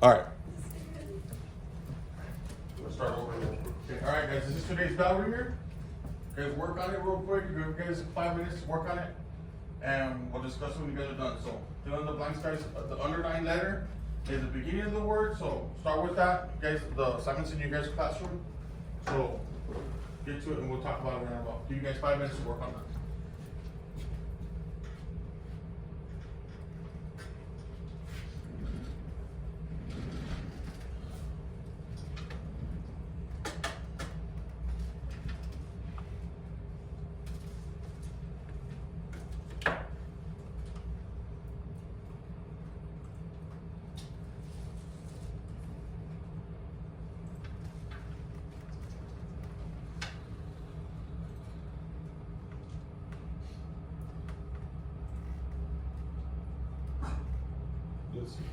All right. Let's start over. Okay. All right, guys. This is today's bell ringer. Guys, work on it real quick. You guys 5 minutes to work on it, and we'll discuss it when you guys are done. So, fill in the blanks, guys. The underlined letter is the beginning of the word. So, start with that, guys. The assignments in your guys' classroom. So, get to it, and we'll talk about it right now. Give you guys 5 minutes to work on that. Listen.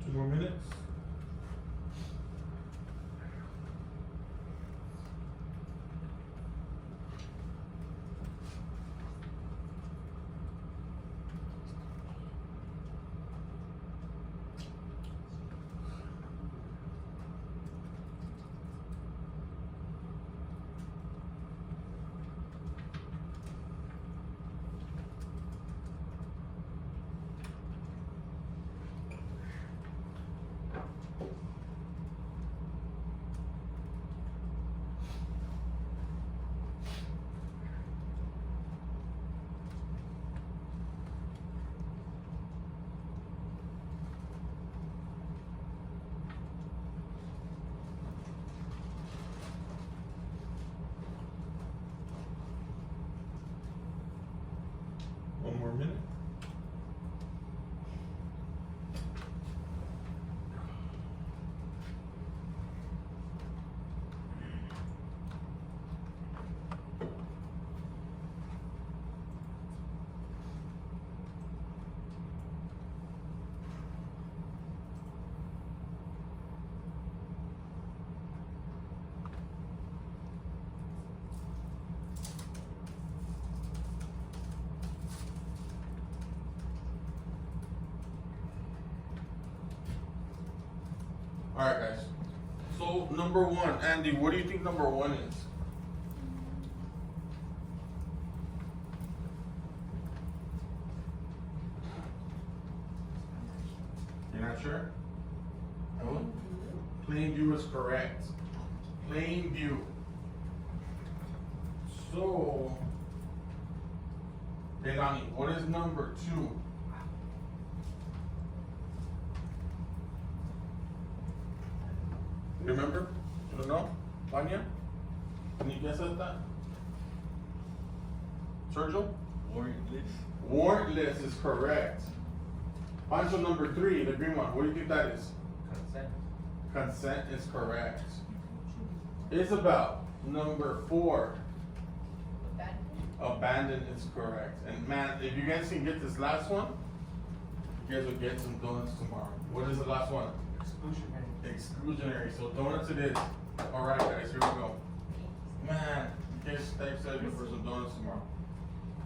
2 more minutes. One more minute. All right, guys. So number 1, Andy, what do you think number 1 is? You're not sure? No? Plain view is correct. Plain view. So, Delani, what is number 2? Remember? You don't know? Vanya? Can you guess at that? Sergio? Warrantless. Warrantless is correct. Pancho, number 3, the green one. What do you think that is? Consent. Consent is correct. Isabel, number 4. Abandon is correct. And man, if you guys can get this last one, you guys will get some donuts tomorrow. What is the last one? Exclusionary. Exclusionary. So donuts it is. All right, guys, here we go. Man, you guys stay excited for some donuts tomorrow.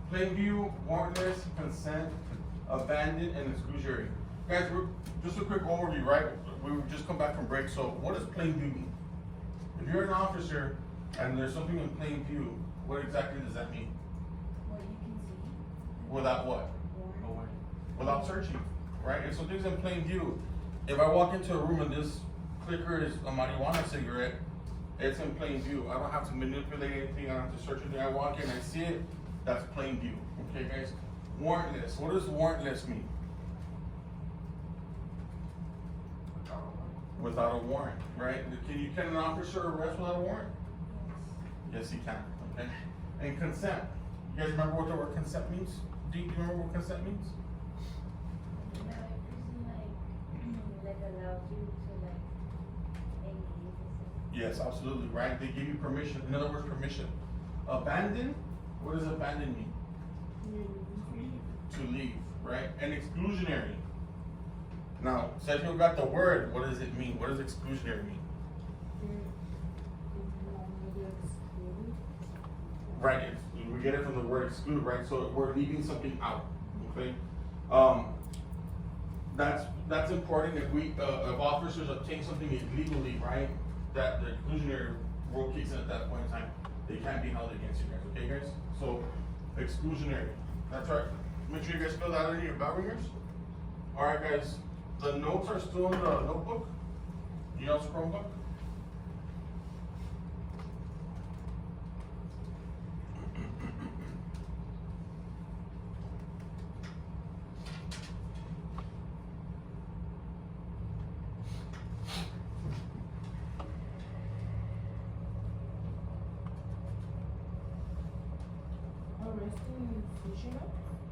Plain view, warrantless, consent, abandon, and exclusionary. Guys, just a quick overview, right? We just come back from break. So what does plain view mean? If you're an officer and there's something in plain view, what exactly does that mean? What you can see. Without what? Warrant. Without searching, right? And so things in plain view. If I walk into a room and this clicker is a marijuana cigarette, It's in plain view. I don't have to manipulate anything. I don't have to search anything. I walk in, I see it. That's plain view. Okay, guys. Warrantless. What does warrantless mean? Without a warrant, right? Can an officer arrest without a warrant? Yes, he can. Okay. And consent. You guys remember what the word consent means? Do you remember what consent means? Like, allows you to like engage or something. Yes, absolutely, right? They give you permission. In other words, permission. Abandon, what does abandon mean? To leave, right? And exclusionary. Now, since you got the word, what does it mean? What does exclusionary mean? Right, we get it from the word exclude, right? So we're leaving something out, okay? That's important. If officers obtain something illegally, right? That the exclusionary rule kicks in at that point in time. They can't be held against you guys, okay, guys? So exclusionary. That's right. Make sure you guys fill that out in your bell ringers. All right, guys. The notes are still in the notebook. You know, Chromebook.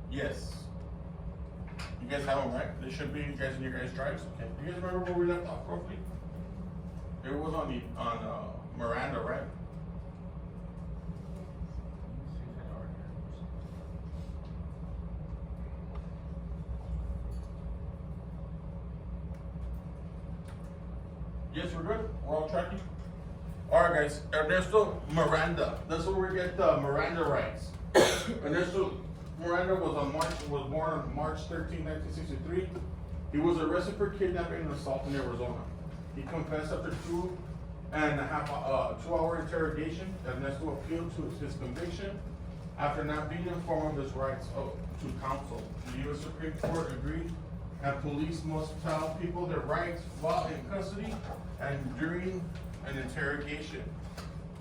Yes. You guys have them, right? They should be, you guys in your guys' drives. Okay. You guys remember where we left off roughly? It was on Miranda, right? Yes, we're good. We're all tracking. All right, guys. Ernesto Miranda. That's where we get the Miranda rights. Ernesto Miranda was born on March 13, 1963. He was arrested for kidnapping and assault in Arizona. He confessed after 2.5-hour interrogation. Ernesto appealed to his conviction after not being informed of his rights to counsel. The U.S. Supreme Court agreed that police must tell people their rights while in custody and during an interrogation.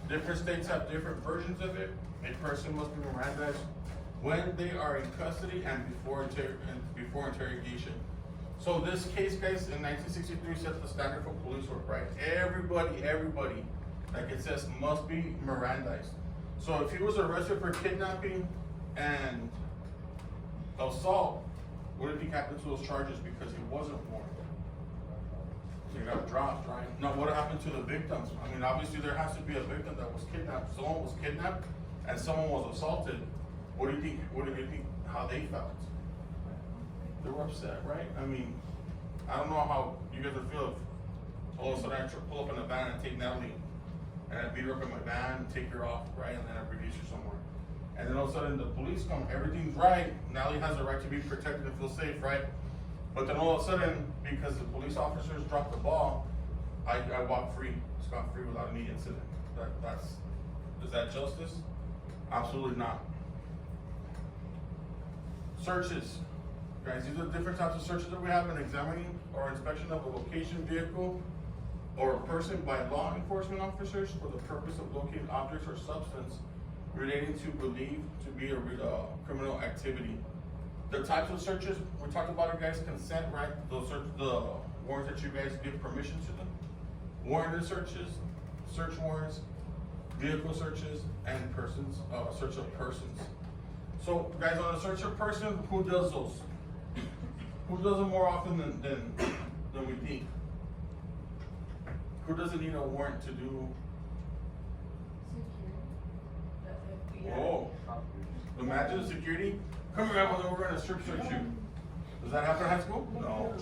Different states have different versions of it. A person must be Mirandized when they are in custody and before interrogation. So this case, guys, in 1963 set the standard for police work, right? Everybody, like it says, must be Mirandized. So if he was arrested for kidnapping and assault, what did he happen to those charges because he wasn't warned? So he got dropped, right? Now, what happened to the victims? I mean, obviously there has to be a victim that was kidnapped. Someone was kidnapped and someone was assaulted. What do you think how they felt? They were upset, right? I mean, I don't know how you guys would feel if all of a sudden I pull up in a van and take Natalie and I beat her up in my van, take her off, right? And then I release her somewhere. And then all of a sudden the police come, everything's right. Natalie has the right to be protected and feel safe, right? But then all of a sudden, because the police officers dropped the ball, I walk free, scot-free without any incident. Is that justice? Absolutely not. Searches. Guys, these are the different types of searches that we have in examining or inspection of a location, vehicle, or a person by law enforcement officers for the purpose of locating objects or substance relating to believed to be a criminal activity. The types of searches, we talked about it, guys, consent, right? Those the warrants that you guys give permission to them. Warranted searches, search warrants, vehicle searches, and search of persons. So, guys, on a search of person, who does those? Who does them more often than we think? Who doesn't need a warrant to do? Oh, imagine security. Come here, Emily, we're gonna strip search you. Does that happen in high school? No.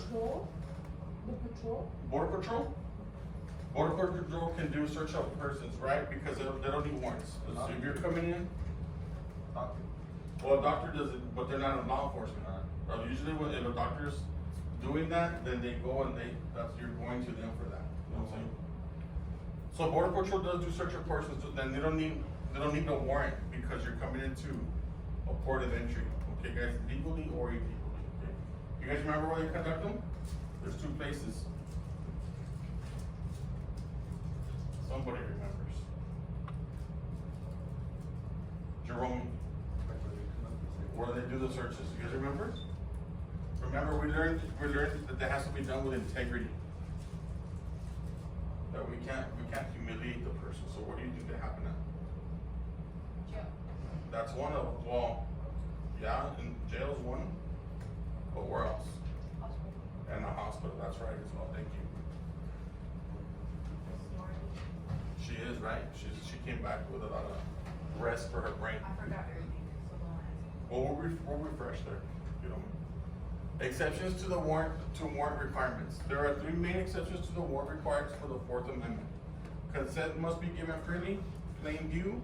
The patrol? Border Patrol? Border Patrol can do search of persons, right? Because they don't need warrants. So if you're coming in, well, a doctor does it, but they're not in law enforcement. Usually, if a doctor's doing that, then they go and you're going to them for that. You know what I'm saying? So Border Patrol does do search of persons, so then they don't need no warrant because you're coming into a port of entry. Okay, guys, legally or illegally. Okay. You guys remember where they conduct them? There's two places. Somebody remember. Jerome, where they do the searches. You guys remember? Remember, we learned that that has to be done with integrity. That we can't humiliate the person. So what do you think that happened at? Jail. That's one of, well, yeah, and jail's one, but where else? Hospital. And a hospital, that's right as well, thank you. Snorting. She is, right? She came back with a lot of rest for her brain. I forgot everything, so don't ask me. Well, we'll refresh there, you know. Exceptions to the warrant requirements. There are 3 main exceptions to the warrant required for the Fourth Amendment. Consent must be given freely. Plain view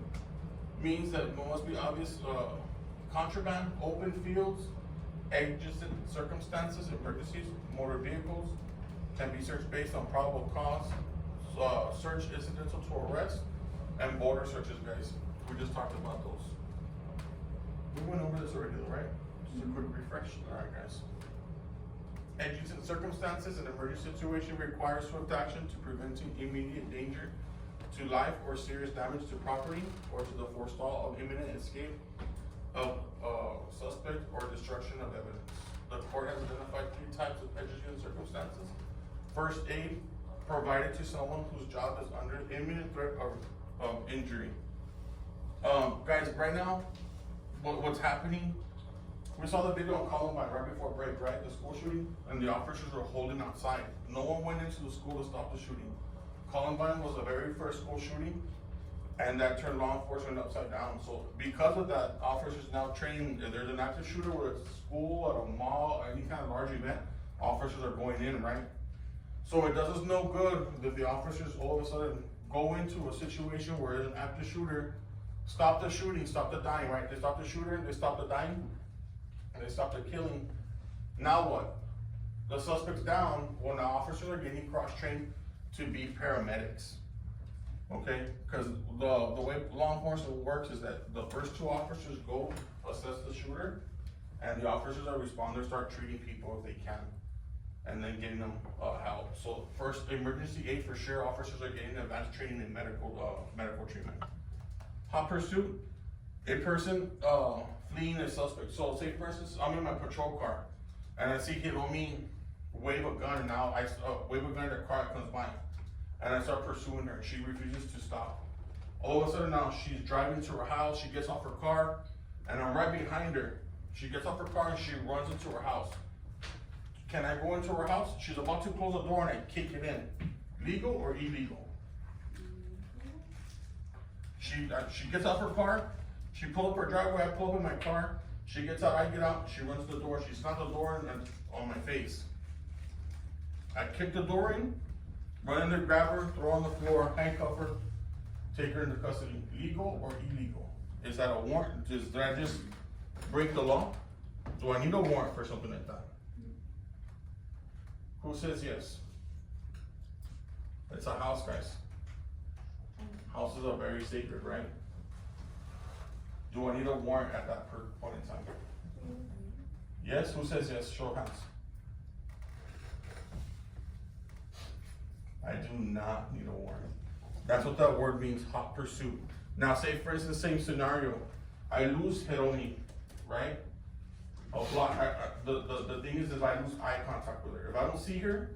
means that it must be obvious, contraband, open fields, exigent circumstances, emergencies, motor vehicles can be searched based on probable cause, search incidental to arrest, and border searches, guys. We just talked about those. We went over this already, right? Just a quick refresh. All right, guys. Exigent circumstances, an emergency situation requires swift action to preventing immediate danger to life or serious damage to property or to the forestall of imminent escape of suspect or destruction of evidence. The court has identified 3 types of exigent circumstances. First aid provided to someone whose job is under imminent threat of injury. Guys, right now, what's happening, we saw the video on Columbine right before break, right? The school shooting, and the officers were holding outside. No one went into the school to stop the shooting. Columbine was the very first school shooting, and that turned law enforcement upside down. So because of that, officers now trained, if there's an active shooter, whether it's a school, at a mall, any kind of large event, officers are going in, right? So it does us no good if the officers all of a sudden go into a situation where there's an active shooter, stop the shooting, stop the dying, right? They stop the shooter, they stop the dying, and they stop the killing. Now what? The suspect's down. Well, now officers are getting cross-trained to be paramedics. Okay? Because the way law enforcement works is that the first 2 officers go assess the shooter, and the officers that respond, they start treating people if they can, and then getting them help. So first, emergency aid for sure, officers are getting advanced training in medical treatment. Hot pursuit, a person fleeing a suspect. So say for instance, I'm in my patrol car, and I see Hiromi wave a gun, and now I wave a gun at a car that comes by, and I start pursuing her. She refuses to stop. All of a sudden now she's driving to her house, she gets off her car, and I'm right behind her. She gets off her car and she runs into her house. Can I go into her house? She's about to close the door and I kick it in. Legal or illegal? She gets off her car, she pulls up her driveway, I pull up in my car, she gets out, I get out, she runs to the door, she slams the door and on my face. I kick the door in, run in there, grab her, throw her on the floor, handcuff her, take her into custody. Legal or illegal? Is that a warrant? Did I just break the law? Do I need a warrant for something like that? Who says yes? It's a house, guys. Houses are very sacred, right? Do I need a warrant at that point in time? Yes, who says yes? Show of hands. I do not need a warrant. That's what that word means, hot pursuit. Now say for instance, same scenario. I lose Hiromi, right? The thing is I lose eye contact with her. If I don't see her,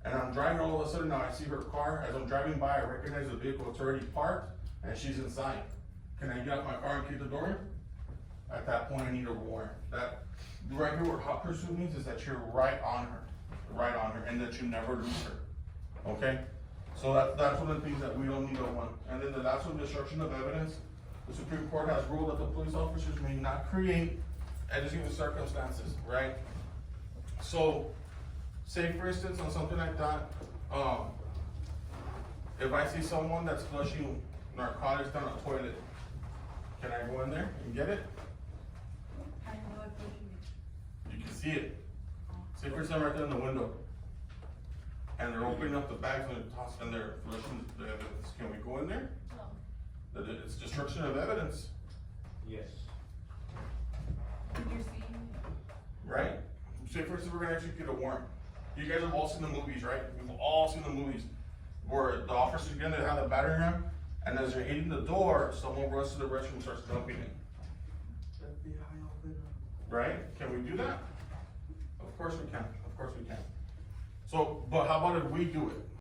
and I'm driving, all of a sudden now I see her car. As I'm driving by, I recognize the vehicle. It's already parked, and she's inside. Can I get out my car and kick the door in? At that point, I need a warrant. That right here, what hot pursuit means is that you're right on her, and that you never lose her. Okay? So that's one of the things that we don't need a warrant. And then the last one, destruction of evidence. The Supreme Court has ruled that the police officers may not create exigent circumstances, right? So, say for instance, on something like that, if I see someone that's flushing narcotics down a toilet, can I go in there and get it? I didn't know what pushing You can see it. Say for instance, right there in the window, and they're opening up the bags and they're flushing the evidence. Can we go in there? No. It's destruction of evidence. Yes. You're seeing Right? Say for instance, we're gonna execute a warrant. You guys have all seen the movies, right? We've all seen the movies where the officer's gonna have the battering ram, and as they're hitting the door, someone runs to the restroom and starts dumping it. FBI open up. Right? Can we do that? Of course we can, of course we can. So, but how about if we do it?